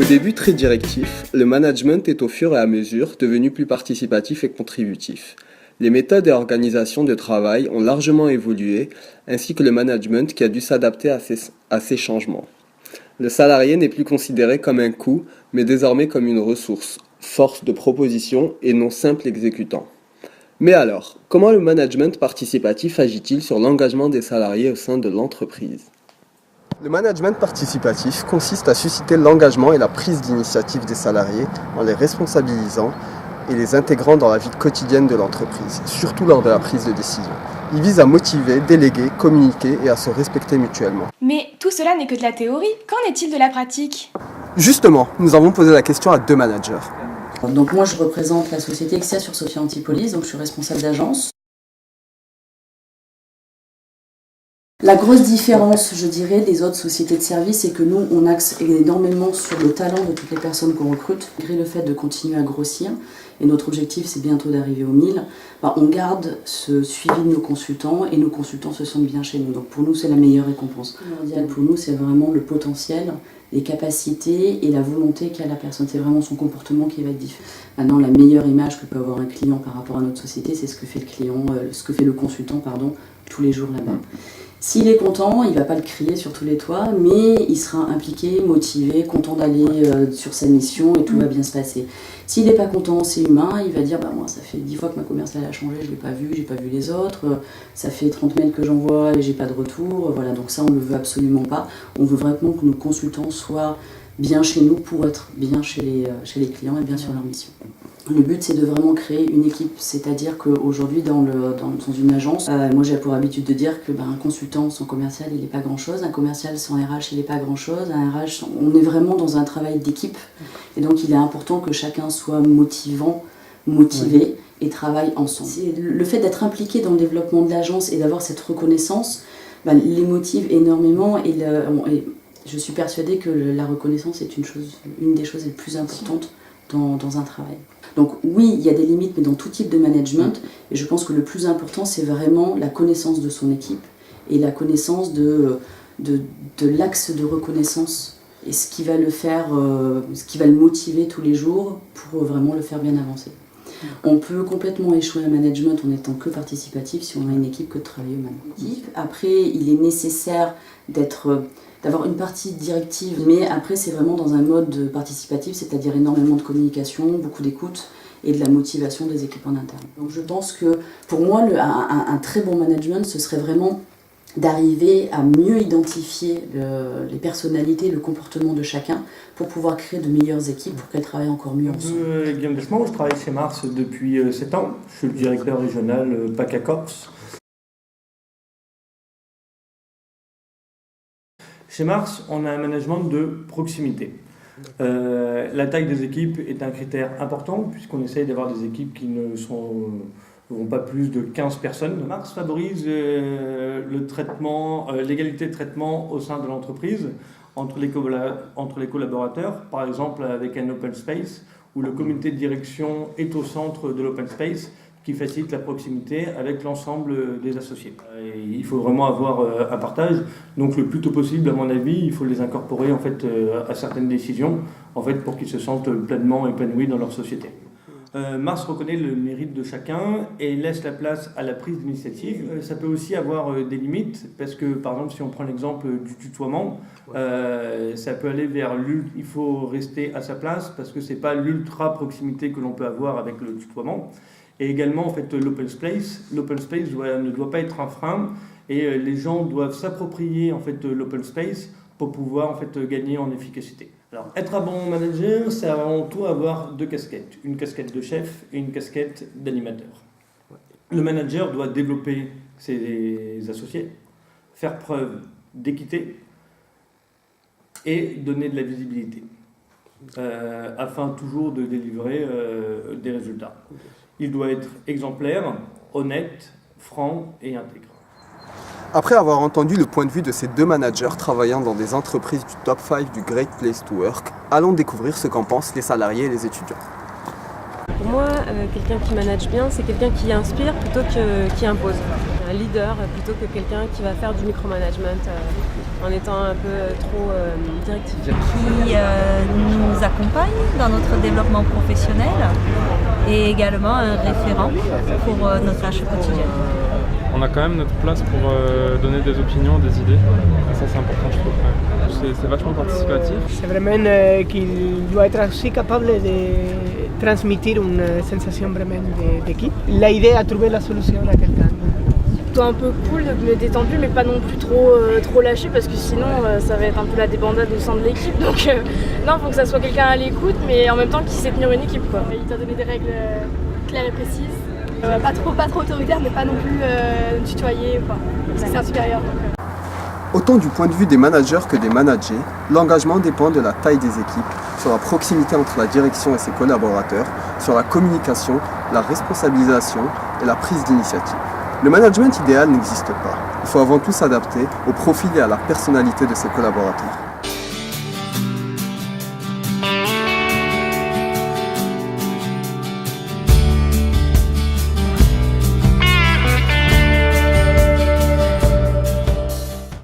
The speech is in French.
début très directif, le management est au fur et à mesure devenu plus participatif et contributif. Les méthodes et organisations de travail ont largement évolué, ainsi que le management qui a dû s'adapter à ces changements. Le salarié n'est plus considéré comme un coût, mais désormais comme une ressource, force de proposition et non simple exécutant. Mais alors, comment le management participatif agit-il sur l'engagement des salariés au sein de l'entreprise ? Le management participatif consiste à susciter l'engagement et la prise d'initiative des salariés en les responsabilisant et les intégrant dans la vie quotidienne de l'entreprise, surtout lors de la prise de décision. Il vise à motiver, déléguer, communiquer et à se respecter mutuellement. Mais tout cela n'est que de la théorie, qu'en est-il de la pratique ? Justement, nous avons posé la question à 2 managers. Donc moi je représente la société Exia sur Sophia Antipolis, donc je suis responsable d'agence. La grosse différence, je dirais, des autres sociétés de services, c'est que nous, on axe énormément sur le talent de toutes les personnes qu'on recrute, malgré le fait de continuer à grossir. Et notre objectif, c'est bientôt d'arriver aux 1000. On garde ce suivi de nos consultants et nos consultants se sentent bien chez nous. Donc pour nous, c'est la meilleure récompense. Pour nous, c'est vraiment le potentiel, les capacités et la volonté qu'a la personne. C'est vraiment son comportement qui va être différent. Maintenant, la meilleure image que peut avoir un client par rapport à notre société, c'est ce que fait le client, ce que fait le consultant, tous les jours là-bas. S'il est content, il ne va pas le crier sur tous les toits, mais il sera impliqué, motivé, content d'aller sur sa mission et tout va bien se passer. S'il n'est pas content, c'est humain, il va dire moi ça fait 10 fois que ma commerciale a changé, je ne l'ai pas vu, j'ai pas vu les autres, ça fait 30 mails que j'envoie et j'ai pas de retour, voilà, donc ça on ne le veut absolument pas. On veut vraiment que nos consultants soient bien chez nous pour être bien chez les clients et bien sur leur mission. Le but, c'est de vraiment créer une équipe, c'est-à-dire qu'aujourd'hui, dans une agence, moi j'ai pour habitude de dire qu'un consultant sans commercial, il n'est pas grand-chose, un commercial sans RH, il n'est pas grand-chose, un RH, on est vraiment dans un travail d'équipe, et donc il est important que chacun soit motivé et travaille ensemble. Le fait d'être impliqué dans le développement de l'agence et d'avoir cette reconnaissance, les motive énormément, et je suis persuadée que la reconnaissance est une des choses les plus importantes dans un travail. Donc oui, il y a des limites, mais dans tout type de management, et je pense que le plus important, c'est vraiment la connaissance de son équipe et la connaissance de l'axe de reconnaissance et ce qui va le motiver tous les jours pour vraiment le faire bien avancer. On peut complètement échouer en management en n'étant que participatif si on a une équipe que de travailler au même. Après, il est nécessaire d'avoir une partie directive, mais après c'est vraiment dans un mode participatif, c'est-à-dire énormément de communication, beaucoup d'écoute et de la motivation des équipes en interne. Donc je pense que pour moi, un très bon management, ce serait vraiment d'arriver à mieux identifier les personnalités, le comportement de chacun pour pouvoir créer de meilleures équipes pour qu'elles travaillent encore mieux ensemble. Guillaume Deschemont, je travaille chez Mars depuis 7 ans. Je suis le directeur régional PACA Corse. Chez Mars, on a un management de proximité. La taille des équipes est un critère important puisqu'on essaye d'avoir des équipes qui ne vont pas plus de 15 personnes. Mars favorise l'égalité de traitement au sein de l'entreprise entre les collaborateurs, par exemple avec un open space où le comité de direction est au centre de l'open space, qui facilite la proximité avec l'ensemble des associés. Et il faut vraiment avoir un partage. Donc le plus tôt possible, à mon avis, il faut les incorporer à certaines décisions pour qu'ils se sentent pleinement épanouis dans leur société. Mars reconnaît le mérite de chacun et laisse la place à la prise d'initiative. Ça peut aussi avoir des limites, parce que par exemple, si on prend l'exemple du tutoiement, ça peut aller vers il faut rester à sa place, parce que ce n'est pas l'ultra proximité que l'on peut avoir avec le tutoiement. Et également, l'open space ne doit pas être un frein, et les gens doivent s'approprier l'open space pour pouvoir gagner en efficacité. Alors, être un bon manager, c'est avant tout avoir 2 casquettes, une casquette de chef et une casquette d'animateur. Le manager doit développer ses associés, faire preuve d'équité et donner de la visibilité, afin toujours de délivrer des résultats. Il doit être exemplaire, honnête, franc et intègre. Après avoir entendu le point de vue de ces 2 managers travaillant dans des entreprises du top 5 du Great Place to Work, allons découvrir ce qu'en pensent les salariés et les étudiants. Pour moi, quelqu'un qui manage bien, c'est quelqu'un qui inspire plutôt que qui impose. un leader plutôt que quelqu'un qui va faire du micromanagement en étant un peu trop directif. Qui nous accompagne dans notre développement professionnel et également un référent pour nos tâches quotidiennes. On a quand même notre place pour donner des opinions, des idées. Et ça, c'est important, je trouve. C'est vachement participatif. C'est vraiment qu'il doit être aussi capable de transmettre une sensation vraiment d'équipe. L'idée à trouver la solution à quelqu'un. Plutôt un peu cool, mais détendu, mais pas non plus trop lâché, parce que sinon ça va être un peu la débandade au sein de l'équipe. Donc non, il faut que ça soit quelqu'un à l'écoute, mais en même temps qui sait tenir une équipe, quoi. Il t'a donné des règles claires et précises. Pas trop autoritaire, mais pas non plus tutoyer, quoi. C'est un supérieur. Autant du point de vue des managers que des managers, l'engagement dépend de la taille des équipes, sur la proximité entre la direction et ses collaborateurs, sur la communication, la responsabilisation et la prise d'initiative. Le management idéal n'existe pas. Il faut avant tout s'adapter au profil et à la personnalité de ses collaborateurs.